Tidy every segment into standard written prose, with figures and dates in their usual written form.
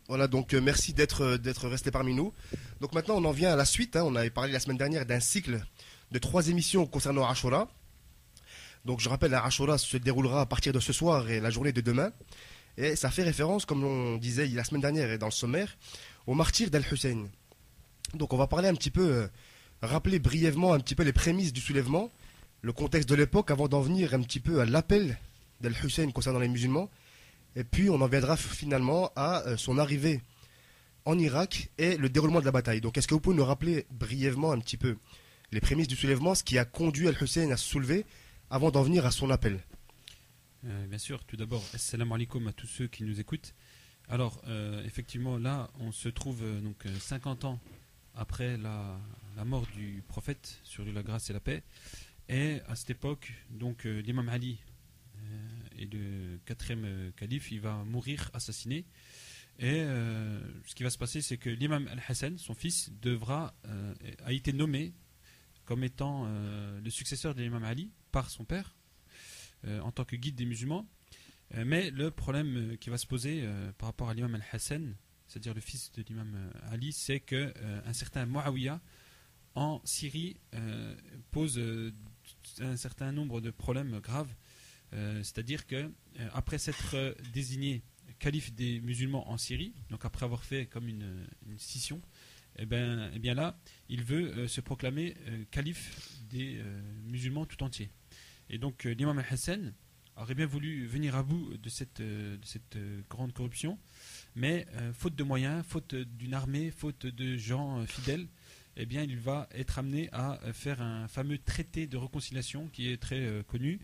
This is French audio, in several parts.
Voilà, donc merci d'être resté parmi nous. Donc maintenant, on en vient à la suite, hein. On avait parlé la semaine dernière d'un cycle de 3 émissions concernant Ashura. Donc je rappelle, Ashura se déroulera à partir de ce soir et la journée de demain. Et ça fait référence, comme on disait la semaine dernière et dans le sommaire, au martyr d'Al-Hussein. Donc on va parler un petit peu, rappeler brièvement un petit peu les prémices du soulèvement, le contexte de l'époque, avant d'en venir un petit peu à l'appel d'Al-Hussein concernant les musulmans. Et puis on en viendra finalement à son arrivée en Irak et le déroulement de la bataille. Donc est-ce que vous pouvez nous rappeler brièvement un petit peu les prémices du soulèvement, ce qui a conduit Al-Hussein à se soulever avant d'en venir à son appel? Bien sûr, tout d'abord, assalamu alaikum à tous ceux qui nous écoutent. Alors, effectivement, là, on se trouve 50 ans après la mort du prophète, sur lui la grâce et la paix. Et à cette époque, donc l'imam Ali est le quatrième calife, il va mourir assassiné. Et ce qui va se passer, c'est que l'imam Al-Hassan, son fils, a été nommé comme étant le successeur de l'imam Ali par son père, en tant que guide des musulmans. Mais le problème qui va se poser par rapport à l'imam Al-Hassan, c'est-à-dire le fils de l'imam Ali, c'est qu'un certain Muawiyah en Syrie pose un certain nombre de problèmes graves. C'est-à-dire que après s'être désigné calife des musulmans en Syrie, donc après avoir fait comme une scission, et bien là, il veut se proclamer calife des musulmans tout entiers. Et donc l'imam Al-Hassan aurait bien voulu venir à bout de cette grande corruption, mais faute de moyens, faute d'une armée, faute de gens fidèles, eh bien il va être amené à faire un fameux traité de réconciliation qui est très connu,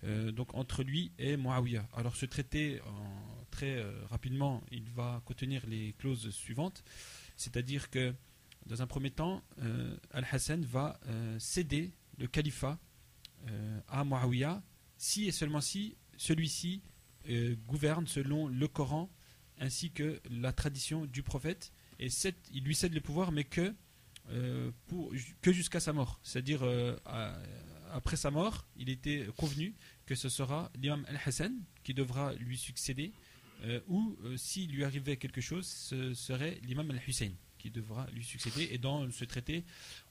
donc entre lui et Muawiyah. Alors ce traité, très rapidement, il va contenir les clauses suivantes, c'est-à-dire que dans un premier temps, Al-Hassan va céder le califat à Muawiyah si et seulement si celui-ci gouverne selon le Coran ainsi que la tradition du prophète, et il lui cède le pouvoir, mais que jusqu'à sa mort, c'est-à-dire après sa mort, il était convenu que ce sera l'imam Al-Hassan qui devra lui succéder, ou s'il lui arrivait quelque chose, ce serait l'imam Al-Hussein qui devra lui succéder. Et dans ce traité,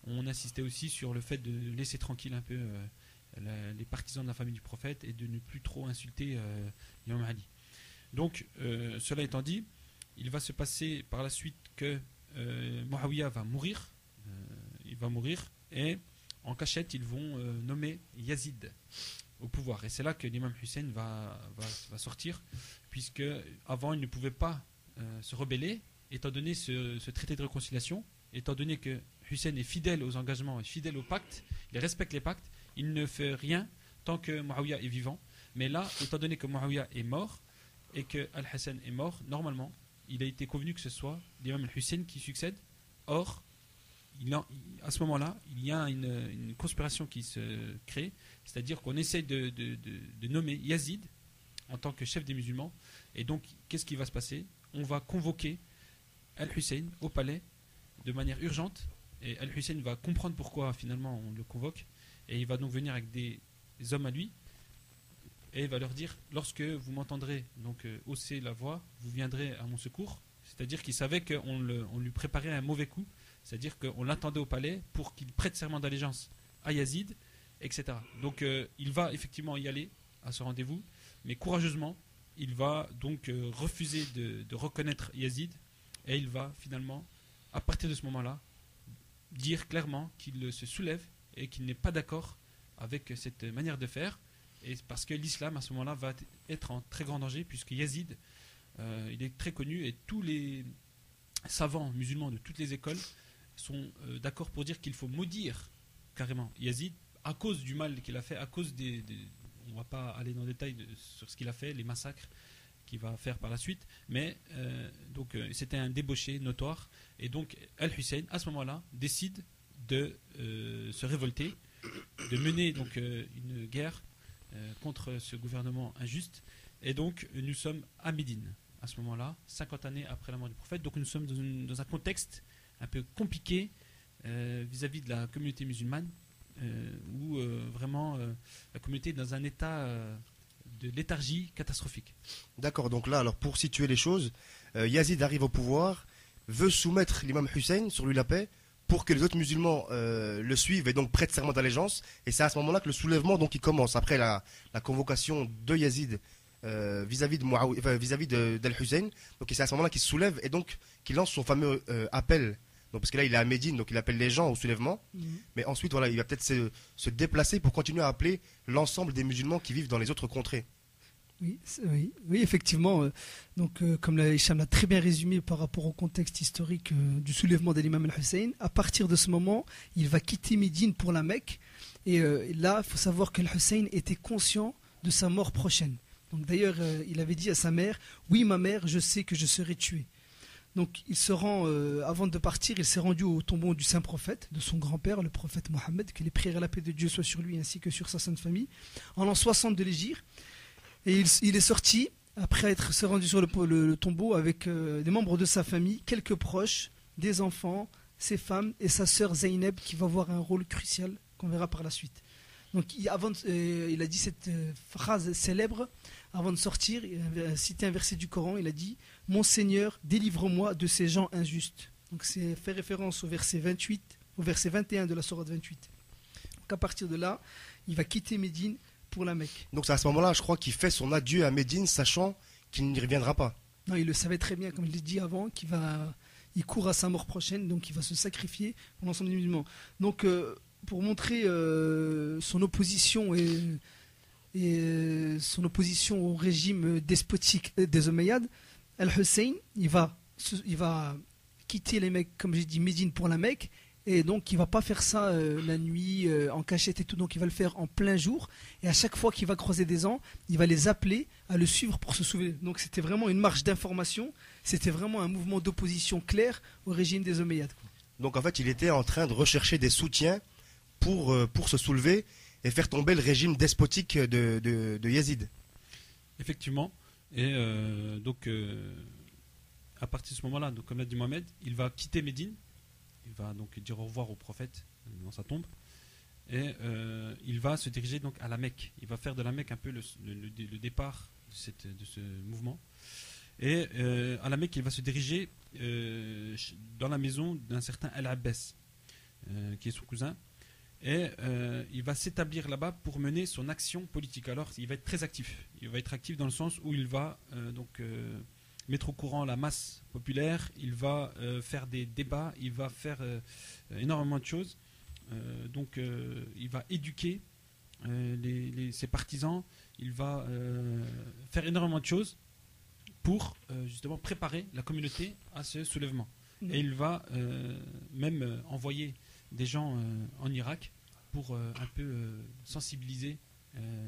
on insistait aussi sur le fait de laisser tranquille un peu les partisans de la famille du prophète et de ne plus trop insulter l'imam Ali. Donc, cela étant dit, il va se passer par la suite que Muawiyah va mourir. Il va mourir, et en cachette, ils vont nommer Yazid au pouvoir. Et c'est là que l'imam Hussein va sortir, puisque avant il ne pouvait pas se rebeller, étant donné ce traité de réconciliation, étant donné que Hussein est fidèle aux engagements, est fidèle au pacte, il respecte les pactes, il ne fait rien tant que Muawiyah est vivant. Mais là, étant donné que Muawiyah est mort et que Al-Hassan est mort, normalement, il a été convenu que ce soit l'imam Hussein qui succède. Or, à ce moment-là, il y a une conspiration qui se crée, c'est-à-dire qu'on essaie de nommer Yazid en tant que chef des musulmans. Et donc, qu'est-ce qui va se passer? On va convoquer Al-Hussein au palais de manière urgente, et Al-Hussein va comprendre pourquoi finalement on le convoque, et il va donc venir avec des hommes à lui, et il va leur dire: lorsque vous m'entendrez donc hausser la voix, vous viendrez à mon secours. C'est-à-dire qu'il savait qu'on lui préparait un mauvais coup, c'est-à-dire qu'on l'attendait au palais pour qu'il prête serment d'allégeance à Yazid, etc. Donc il va effectivement y aller à ce rendez-vous, mais courageusement, il va donc refuser de reconnaître Yazid, et il va finalement, à partir de ce moment-là, dire clairement qu'il se soulève et qu'il n'est pas d'accord avec cette manière de faire, et parce que l'islam à ce moment-là va être en très grand danger, puisque Yazid, il est très connu, et tous les savants musulmans de toutes les écoles sont d'accord pour dire qu'il faut maudire carrément Yazid à cause du mal qu'il a fait, à cause on ne va pas aller dans le détail sur ce qu'il a fait, les massacres qu'il va faire par la suite, mais c'était un débauché notoire. Et donc Al-Hussein à ce moment-là décide de se révolter, de mener donc une guerre contre ce gouvernement injuste. Et donc nous sommes à Médine à ce moment-là, 50 années après la mort du prophète. Donc nous sommes dans un contexte un peu compliqué vis-à-vis de la communauté musulmane, où vraiment la communauté est dans un état de léthargie catastrophique. D'accord, donc là, alors pour situer les choses, Yazid arrive au pouvoir, veut soumettre l'imam Hussein, sur lui la paix, pour que les autres musulmans le suivent et donc prêtent serment d'allégeance. Et c'est à ce moment-là que le soulèvement donc, il commence, après la convocation de Yazid vis-à-vis d'Al-Hussein. Donc c'est à ce moment-là qu'il se soulève et donc qu'il lance son fameux appel. Donc, parce que là, il est à Médine, donc il appelle les gens au soulèvement. Mais ensuite, voilà, il va peut-être se déplacer pour continuer à appeler l'ensemble des musulmans qui vivent dans les autres contrées. Oui, effectivement. Comme Hicham l'a très bien résumé par rapport au contexte historique du soulèvement de l'imam al-Hussein, à partir de ce moment, il va quitter Médine pour la Mecque. Et là, il faut savoir que al-Hussein était conscient de sa mort prochaine. Donc d'ailleurs, il avait dit à sa mère, oui, ma mère, je sais que je serai tué. Donc il se rend, avant de partir, il s'est rendu au tombeau du saint prophète, de son grand-père, le prophète Mohammed, que les prières et la paix de Dieu soient sur lui ainsi que sur sa sainte famille, en l'an 60 de l'Hégire. Et il est sorti, après être se rendu sur le tombeau, avec des membres de sa famille, quelques proches, des enfants, ses femmes et sa sœur Zeynep, qui va avoir un rôle crucial qu'on verra par la suite. Donc il a dit cette phrase célèbre avant de sortir, il a cité un verset du Coran, il a dit « Mon Seigneur, délivre-moi de ces gens injustes ». Donc c'est fait référence au verset 28, au verset 21 de la sourate 28. Donc à partir de là, il va quitter Médine pour la Mecque. Donc c'est à ce moment-là, je crois, qu'il fait son adieu à Médine, sachant qu'il n'y reviendra pas. Non, il le savait très bien, comme je l'ai dit avant, il court à sa mort prochaine, donc il va se sacrifier pour l'ensemble des musulmans. Donc pour montrer son opposition et son opposition au régime despotique des Omeyyades, Al-Hussein, il va quitter les Mecques, comme j'ai dit, Médine pour la Mecque, et donc il va pas faire ça la nuit, en cachette et tout, donc il va le faire en plein jour, et à chaque fois qu'il va croiser des gens, il va les appeler à le suivre pour se sauver. Donc c'était vraiment une marche d'information, c'était vraiment un mouvement d'opposition clair au régime des Omeyyades. Donc en fait, il était en train de rechercher des soutiens pour se soulever et faire tomber le régime despotique de Yazid. Effectivement. Et à partir de ce moment-là, donc, comme l'a dit Mohamed, il va quitter Médine. Il va donc dire au revoir au prophète dans sa tombe. Et il va se diriger donc à la Mecque. Il va faire de la Mecque un peu le départ de ce mouvement. Et à la Mecque, il va se diriger dans la maison d'un certain Al-Abbas, qui est son cousin. Et il va s'établir là-bas pour mener son action politique. Alors il va être très actif. Il va être actif dans le sens où il va mettre au courant la masse populaire, il va faire des débats, il va faire énormément de choses. Il va éduquer ses partisans, il va faire énormément de choses pour justement préparer la communauté à ce soulèvement. Et il va même envoyer des gens en Irak pour un peu sensibiliser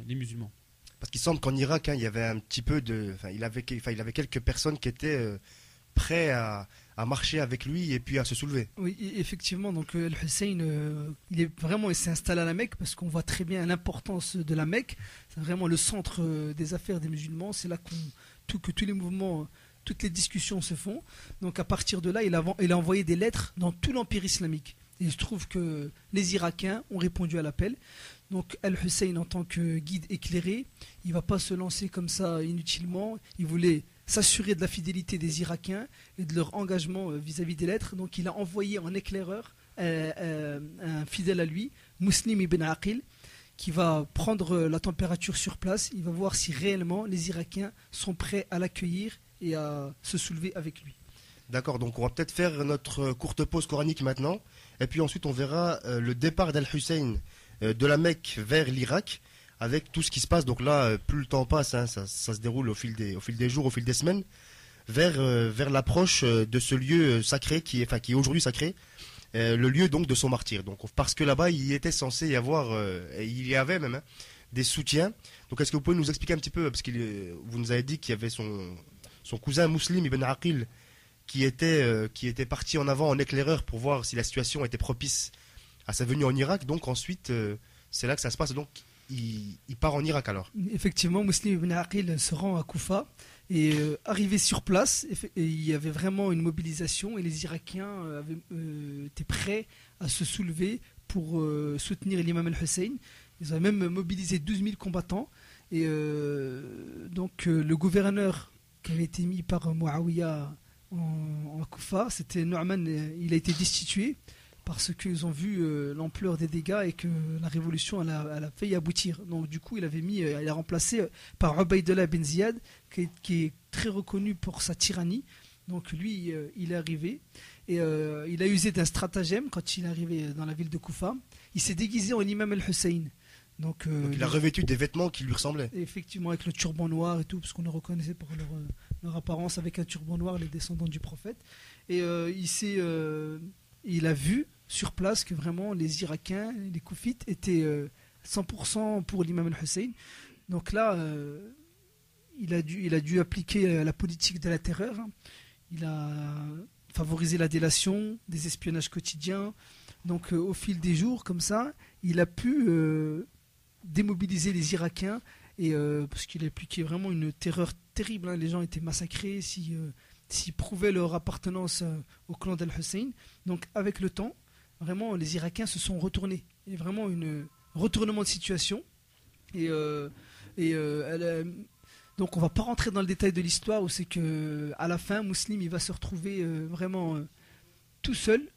les musulmans. Parce qu'il semble qu'en Irak, il y avait un petit peu il avait quelques personnes qui étaient prêts à marcher avec lui et puis à se soulever. Oui, effectivement. Donc Al-Hussein, il s'est installé à la Mecque parce qu'on voit très bien l'importance de la Mecque. C'est vraiment le centre des affaires des musulmans. C'est là que tous les mouvements, toutes les discussions se font. Donc à partir de là, il a envoyé des lettres dans tout l'empire islamique. Et il se trouve que les Irakiens ont répondu à l'appel. Donc Al-Hussein, en tant que guide éclairé, il ne va pas se lancer comme ça inutilement. Il voulait s'assurer de la fidélité des Irakiens et de leur engagement vis-à-vis des lettres. Donc il a envoyé en éclaireur un fidèle à lui, Muslim ibn Aqil, qui va prendre la température sur place. Il va voir si réellement les Irakiens sont prêts à l'accueillir et à se soulever avec lui. D'accord, donc on va peut-être faire notre courte pause coranique maintenant. Et puis ensuite on verra le départ d'Al-Hussein de la Mecque vers l'Irak, avec tout ce qui se passe. Donc là, plus le temps passe, ça se déroule au fil des jours, au fil des semaines, vers l'approche de ce lieu sacré qui est aujourd'hui sacré, le lieu donc de son martyr. Donc parce que là-bas, il était censé y avoir, et il y avait même des soutiens. Donc est-ce que vous pouvez nous expliquer un petit peu, parce que vous nous avez dit qu'il y avait son cousin Muslim ibn Aqil qui était parti en avant en éclaireur pour voir si la situation était propice à sa venue en Irak. Donc ensuite, c'est là que ça se passe. Donc il part en Irak alors. Effectivement, Muslim ibn Aqil se rend à Koufa et arrivé sur place, il y avait vraiment une mobilisation et les Irakiens étaient prêts à se soulever pour soutenir l'imam al-Hussein. Ils avaient même mobilisé 12 000 combattants et le gouverneur qui avait été mis par Muawiyah en Koufa. C'était Nu'man, il a été destitué parce qu'ils ont vu l'ampleur des dégâts et que la révolution elle a failli aboutir. Donc du coup, il a remplacé par Ubaydullah bin Ziyad, qui est très reconnu pour sa tyrannie. Donc lui, il est arrivé et il a usé d'un stratagème quand il est arrivé dans la ville de Koufa. Il s'est déguisé en imam al-Hussein. Donc il a revêtu des vêtements qui lui ressemblaient. Effectivement, avec le turban noir et tout, parce qu'on le reconnaissait par leur apparence avec un turban noir, les descendants du prophète. Et il a vu sur place que vraiment les Irakiens, les Koufites étaient 100% pour l'imam al-Hussein. Donc là, il a dû appliquer la politique de la terreur. Il a favorisé la délation, des espionnages quotidiens. Donc au fil des jours, comme ça, il a pu démobiliser les Irakiens parce qu'il a appliqué vraiment une terreur terrible. Les gens étaient massacrés s'ils prouvaient leur appartenance au clan d'Al-Hussein. Donc avec le temps, vraiment les Irakiens se sont retournés. Il y a vraiment un retournement de situation. Donc on va pas rentrer dans le détail de l'histoire où c'est que à la fin, Muslim il va se retrouver vraiment tout seul.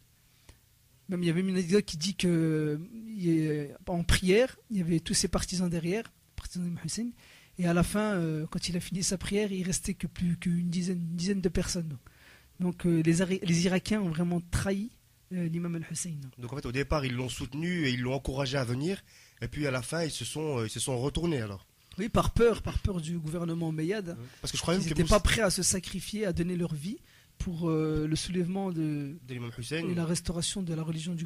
Même il y avait une anecdote qui dit que en prière, il y avait tous ses partisans derrière, partisans de Hussein, et à la fin, quand il a fini sa prière, il restait que plus qu'une dizaine de personnes. Donc les Irakiens ont vraiment trahi l'imam al-Hussein. Donc en fait au départ ils l'ont soutenu et ils l'ont encouragé à venir, et puis à la fin ils se sont retournés alors. Oui, par peur du gouvernement omeyyade. Parce que je crois même ils n'étaient pas prêts à se sacrifier, à donner leur vie pour le soulèvement de l'imam Hussein et la restauration de la religion de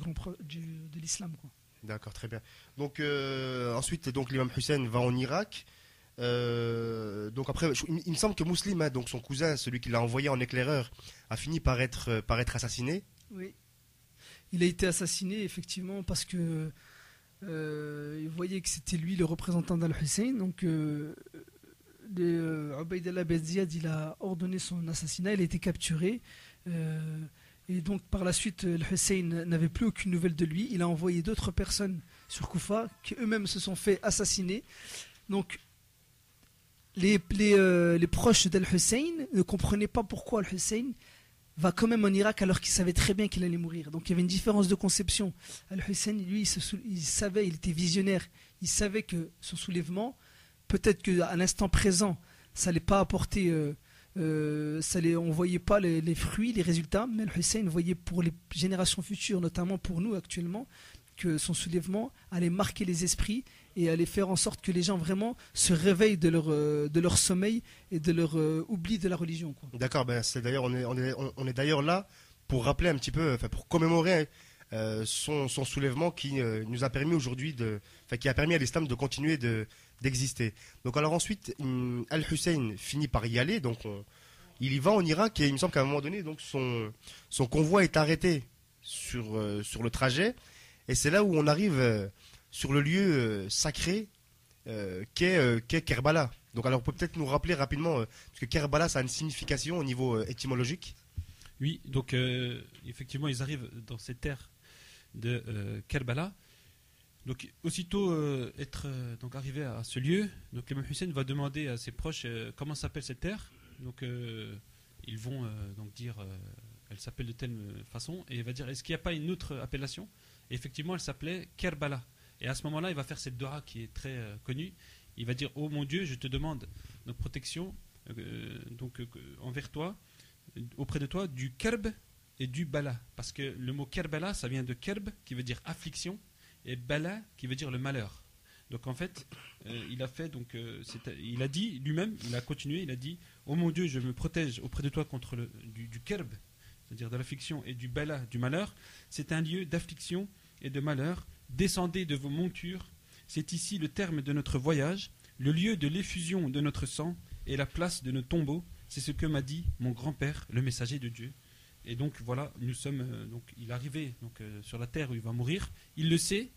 l'islam. D'accord, très bien. Donc ensuite, donc l'imam Hussein va en Irak. Donc après, il me semble que Muslim, donc son cousin, celui qui l'a envoyé en éclaireur, a fini par être assassiné. Oui, il a été assassiné effectivement parce que il voyait que c'était lui le représentant d'Al-Hussein. Donc Ubaydullah bin Ziyad, il a ordonné son assassinat, il a été capturé. Et donc par la suite, Al-Hussein n'avait plus aucune nouvelle de lui. Il a envoyé d'autres personnes sur Koufa qui eux-mêmes se sont fait assassiner. Donc les proches d'Al-Hussein ne comprenaient pas pourquoi Al-Hussein va quand même en Irak alors qu'il savait très bien qu'il allait mourir. Donc il y avait une différence de conception. Al-Hussein, lui, il savait, il était visionnaire. Il savait que son soulèvement, peut-être qu'à l'instant présent, ça n'allait pas apporter... on ne voyait pas les fruits, les résultats, mais Al-Hussein voyait pour les générations futures, notamment pour nous actuellement, que son soulèvement allait marquer les esprits et allait faire en sorte que les gens vraiment se réveillent de leur sommeil et de leur oubli de la religion. D'accord, c'est d'ailleurs, on est d'ailleurs là pour rappeler un petit peu, pour commémorer son soulèvement qui nous a permis aujourd'hui qui a permis à l'islam de continuer d'exister. Donc alors ensuite, Al-Hussein finit par y aller, donc il y va en Irak et il me semble qu'à un moment donné, donc son convoi est arrêté sur le trajet et c'est là où on arrive sur le lieu sacré qu'est Kerbala. Donc alors on peut peut-être nous rappeler rapidement, parce que Kerbala ça a une signification au niveau étymologique. Oui, donc effectivement ils arrivent dans ces terres de Kerbala. Donc aussitôt donc arrivé à ce lieu, donc l'imam Hussein va demander à ses proches comment s'appelle cette terre. Donc ils vont donc dire elle s'appelle de telle façon et il va dire est-ce qu'il n'y a pas une autre appellation. Et effectivement elle s'appelait Kerbala. Et à ce moment-là il va faire cette dua qui est très connue. Il va dire oh mon Dieu je te demande donc protection envers toi, auprès de toi du Kerb et du Bala. Parce que le mot Kerbala ça vient de Kerb qui veut dire affliction et Bala qui veut dire le malheur. Donc en fait, il a dit lui-même, il a continué, il a dit oh mon Dieu, je me protège auprès de toi contre du kerb, c'est-à-dire de l'affliction, et du bala, du malheur. C'est un lieu d'affliction et de malheur. Descendez de vos montures. C'est ici le terme de notre voyage, le lieu de l'effusion de notre sang et la place de nos tombeaux. C'est ce que m'a dit mon grand-père, le messager de Dieu. Et donc voilà, nous sommes il est arrivé sur la terre où il va mourir. Il le sait,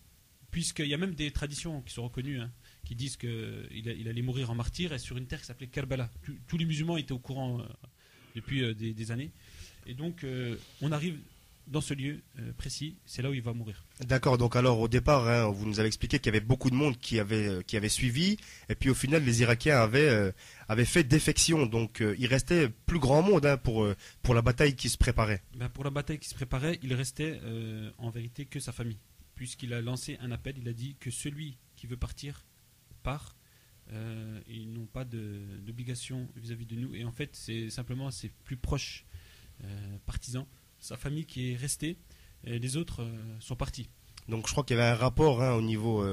puisqu'il y a même des traditions qui sont reconnues, qui disent qu'il allait mourir en martyr et sur une terre qui s'appelait Kerbala. Tous les musulmans étaient au courant depuis des années. Et donc on arrive dans ce lieu précis, c'est là où il va mourir. D'accord, donc alors au départ, hein, vous nous avez expliqué qu'il y avait beaucoup de monde qui avait suivi, et puis au final les Irakiens avaient fait défection, donc il restait plus grand monde hein, pour la bataille qui se préparait. Ben, pour la bataille qui se préparait, il restait en vérité que sa famille, puisqu'il a lancé un appel, il a dit que celui qui veut partir, part, ils n'ont pas d'obligation vis-à-vis de nous, et en fait c'est simplement ses plus proches partisans, sa famille qui est restée, et les autres sont partis. Donc je crois qu'il y avait un rapport hein, au niveau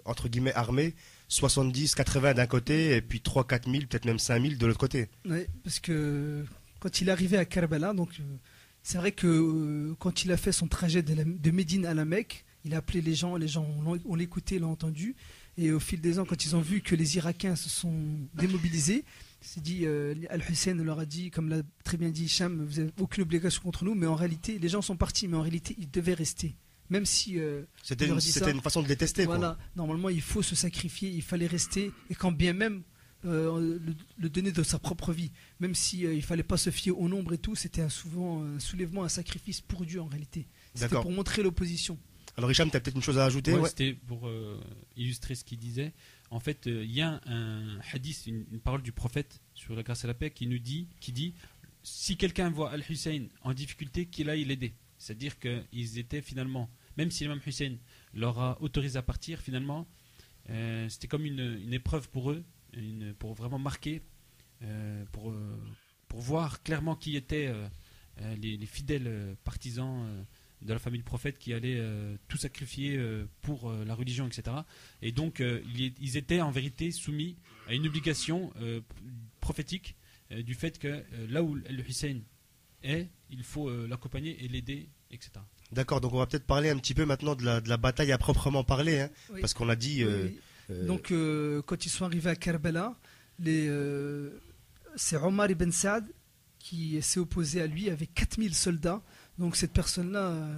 entre guillemets armé, 70-80 d'un côté et puis 3-4 000, peut-être même 5 000 de l'autre côté. Oui, parce que quand il est arrivé à Karbala, donc c'est vrai que quand il a fait son trajet de Médine à la Mecque, il a appelé les gens on l'écoutait, l'ont entendu, et au fil des ans, quand ils ont vu que les Irakiens se sont démobilisés, c'est dit, Al-Hussein leur a dit, comme l'a très bien dit Hicham, vous n'avez aucune obligation contre nous, mais en réalité, les gens sont partis, mais en réalité, ils devaient rester. Même si. C'était une façon de les tester. Voilà, quoi. normalement, il faut se sacrifier, il fallait rester, et quand bien même le donner de sa propre vie, même si il fallait pas se fier au nombre et tout, c'était souvent un soulèvement, un sacrifice pour Dieu en réalité. C'était pour montrer l'opposition. Alors Hicham, tu as peut-être une chose à ajouter? Ouais. C'était pour illustrer ce qu'il disait. En fait, il y a un hadith, une parole du prophète sur la grâce à la paix qui dit si quelqu'un voit Al-Hussein en difficulté, qu'il aille l'aider. C'est-à-dire qu'ils étaient finalement, même si l'imam Hussein leur a autorisé à partir, finalement, c'était comme une épreuve pour eux, pour vraiment marquer, pour voir clairement qui étaient les fidèles partisans de la famille du prophète qui allaient tout sacrifier pour la religion, etc. Et donc, ils étaient en vérité soumis à une obligation prophétique du fait que là où le Hussein est, il faut l'accompagner et l'aider, etc. D'accord, donc on va peut-être parler un petit peu maintenant de la bataille à proprement parler, hein, oui. parce qu'on a dit... Donc, quand ils sont arrivés à Karbala, c'est Omar ibn Saad qui s'est opposé à lui avec 4000 soldats. Donc cette personne-là,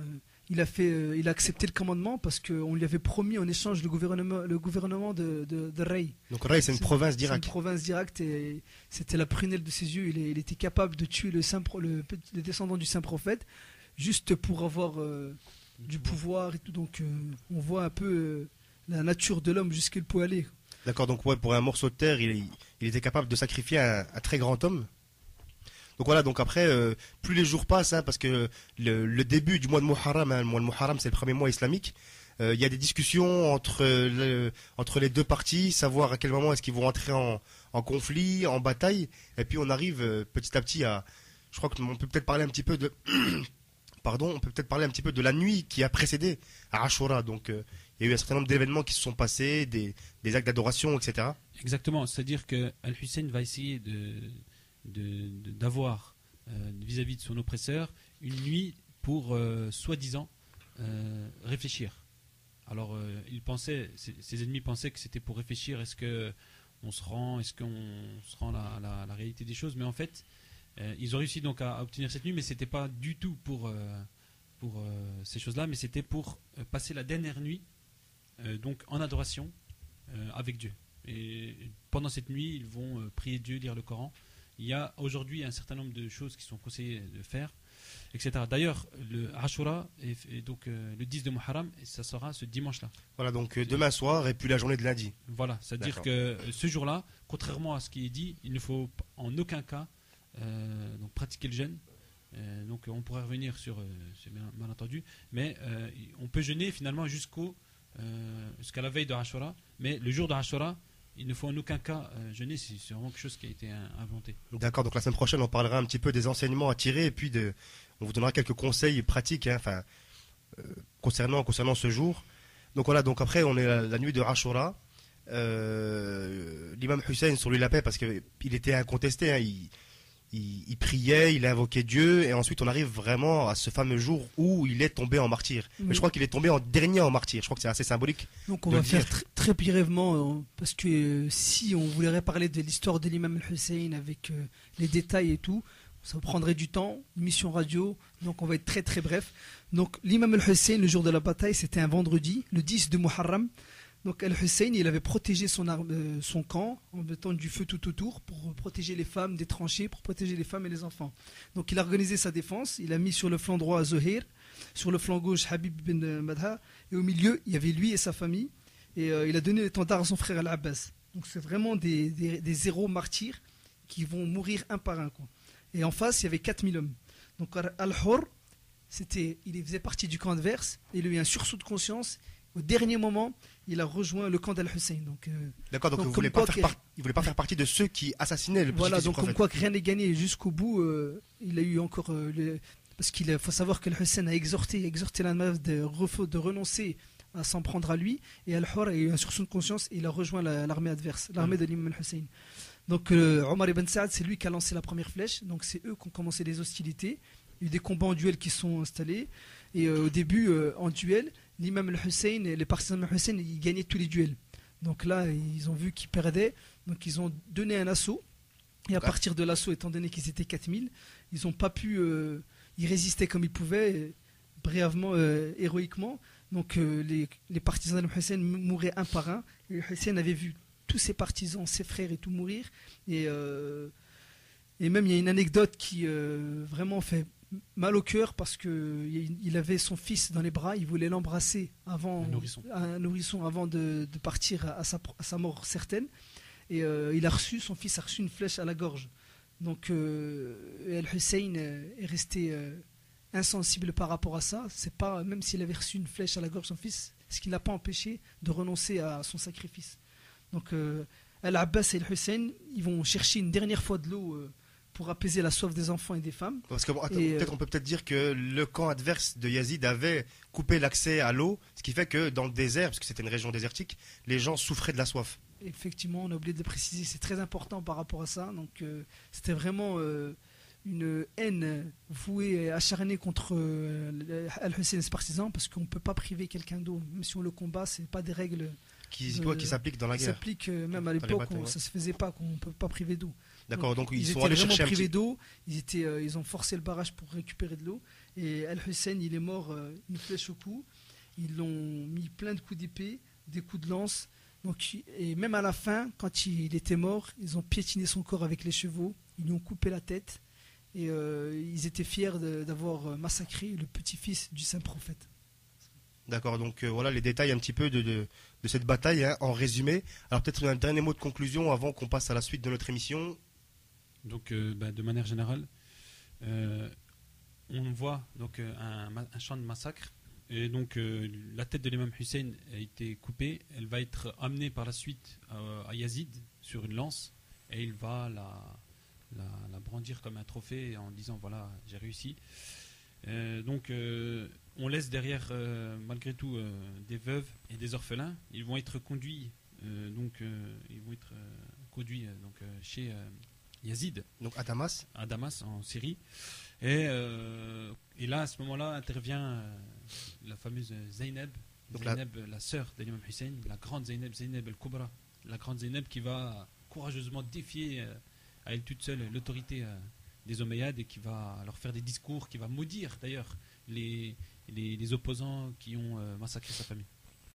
il a accepté le commandement parce qu'on lui avait promis en échange le gouvernement de Rey. Donc Rey, c'est une province d'Irak. C'est une province d'Irak et c'était la prunelle de ses yeux. Il était capable de tuer le descendant du saint prophète juste pour avoir du pouvoir et tout. Donc on voit un peu la nature de l'homme jusqu'où il peut aller. D'accord, donc ouais, pour un morceau de terre, il était capable de sacrifier un très grand homme. Donc voilà, donc après, plus les jours passent, hein, parce que le début du mois de Muharram, hein, le mois de Muharram, c'est le premier mois islamique, il y a des discussions entre les deux parties, savoir à quel moment est-ce qu'ils vont entrer en conflit, en bataille, et puis on arrive petit à petit à... Je crois qu'on peut peut-être parler un petit peu de... Pardon, on peut peut-être parler un petit peu de la nuit qui a précédé à Ashura. Donc il y a eu un certain nombre d'événements qui se sont passés, des actes d'adoration, etc. Exactement, c'est-à-dire que Al-Hussein va essayer d'avoir vis-à-vis de son oppresseur une nuit pour soi-disant réfléchir. Alors ses ennemis pensaient que c'était pour réfléchir, est-ce qu'on se rend à la réalité des choses, mais en fait ils ont réussi donc à obtenir cette nuit, mais c'était pas du tout pour ces choses-là, mais c'était pour passer la dernière nuit donc en adoration avec Dieu. Et pendant cette nuit, ils vont prier Dieu, lire le Coran. Il y a aujourd'hui un certain nombre de choses qui sont conseillées de faire, etc. D'ailleurs, le Ashura est donc le 10 de Muharram, et ça sera ce dimanche-là. Voilà, donc demain soir et puis la journée de lundi. Voilà, c'est-à-dire que ce jour-là, contrairement à ce qui est dit, il ne faut en aucun cas donc pratiquer le jeûne. Donc on pourrait revenir sur c'est bien mal entendu, mais on peut jeûner finalement jusqu'à la veille de Ashura, mais le jour de Ashura, il ne faut en aucun cas jeûner, c'est vraiment quelque chose qui a été inventé. D'accord, donc la semaine prochaine on parlera un petit peu des enseignements à tirer et puis on vous donnera quelques conseils pratiques hein, concernant ce jour. Donc voilà, donc après on est la nuit de Ashura. L'imam Hussein, sur lui la paix, parce qu'il était incontesté, hein, il priait, il invoquait Dieu, et ensuite on arrive vraiment à ce fameux jour où il est tombé en martyr. Oui. Mais je crois qu'il est tombé en dernier en martyr, je crois que c'est assez symbolique. Donc on va faire très brièvement, parce que si on voulait parler de l'histoire de l'imam al-Hussein avec les détails et tout, ça prendrait du temps, une mission radio, donc on va être très bref. Donc l'imam al-Hussein, le jour de la bataille, c'était un vendredi, le 10 de Muharram. Donc Al-Hussein, il avait protégé son camp en mettant du feu tout autour pour protéger les femmes des tranchées, pour protéger les femmes et les enfants. Donc il a organisé sa défense, il a mis sur le flanc droit Zuhair, sur le flanc gauche Habib bin Madha, et au milieu il y avait lui et sa famille, et il a donné l'étendard à son frère Al-Abbas. Donc c'est vraiment des héros martyrs qui vont mourir un par un, quoi. Et en face il y avait 4000 hommes. Donc Al-Hur, il faisait partie du camp adverse, et il a eu un sursaut de conscience. Au dernier moment, il a rejoint le camp d'Al-Hussein. D'accord, donc il ne voulait pas faire partie de ceux qui assassinaient le voilà, petit-fils du donc comme prophète. quoi que rien n'est gagné jusqu'au bout. Il a eu encore parce qu'il faut savoir que Al-Hussein a exhorté la meuf de renoncer à s'en prendre à lui, et Al-Hur a eu un sursaut de conscience et il a rejoint l'armée adverse, l'armée de l'imam Al-Hussein. Donc Omar ibn Saad, c'est lui qui a lancé la première flèche, donc c'est eux qui ont commencé les hostilités. Il y a eu des combats en duel qui sont installés, et au début en duel, l'imam Al-Hussein et les partisans Al-Hussein, ils gagnaient tous les duels. Donc là ils ont vu qu'ils perdaient, donc ils ont donné un assaut, et à partir de l'assaut, étant donné qu'ils étaient 4000, ils n'ont pas pu ils résistaient comme ils pouvaient, brièvement, héroïquement. Donc les partisans d'Al-Hussein mouraient un par un, et Hussein avait vu tous ses partisans, ses frères et tout mourir, et même il y a une anecdote qui vraiment fait mal au cœur, parce qu'il avait son fils dans les bras, il voulait l'embrasser avant un nourrisson avant de partir à sa mort certaine, et son fils a reçu une flèche à la gorge. Donc Al-Hussein est resté insensible par rapport à ça. C'est pas, même s'il avait reçu une flèche à la gorge de son fils, ce qui ne l'a pas empêché de renoncer à son sacrifice. Donc Al-Abbas et Al-Hussein, ils vont chercher une dernière fois de l'eau pour apaiser la soif des enfants et des femmes. Parce que on peut peut-être dire que le camp adverse de Yazid avait coupé l'accès à l'eau, ce qui fait que dans le désert, parce que c'était une région désertique, les gens souffraient de la soif. Effectivement, on a oublié de préciser, c'est très important par rapport à ça. Donc c'était vraiment une haine vouée et acharnée contre Al-Hussein et ses partisans, parce qu'on ne peut pas priver quelqu'un d'eau, même si on le combat, c'est pas des règles qui s'appliquent dans la guerre. Qui s'appliquent même à l'époque, ça se faisait pas, qu'on ne peut pas priver d'eau. D'accord, donc ils sont étaient allés vraiment chercher privés d'eau, ils ont forcé le barrage pour récupérer de l'eau, et Al-Hussein, il est mort une flèche au cou. Ils l'ont mis plein de coups d'épée, des coups de lance. Donc, et même à la fin, quand il était mort, ils ont piétiné son corps avec les chevaux, ils lui ont coupé la tête, et ils étaient fiers d'avoir massacré le petit-fils du saint prophète. D'accord, donc voilà les détails un petit peu de cette bataille, hein, en résumé. Alors peut-être un dernier mot de conclusion avant qu'on passe à la suite de notre émission. Donc de manière générale, on voit donc un champ de massacre. Et donc la tête de l'imam Hussein a été coupée, elle va être amenée par la suite à Yazid sur une lance, et il va la brandir comme un trophée en disant voilà, j'ai réussi. Donc on laisse derrière malgré tout des veuves et des orphelins. Ils vont être conduits chez Yazid, donc à Damas en Syrie. Et là, à ce moment-là, intervient la fameuse Zainab, la sœur de l'imam Hussein, la grande Zainab al-Kubra, la grande Zainab qui va courageusement défier à elle toute seule l'autorité des Omeyyades, et qui va leur faire des discours, qui va maudire d'ailleurs les opposants qui ont massacré sa famille.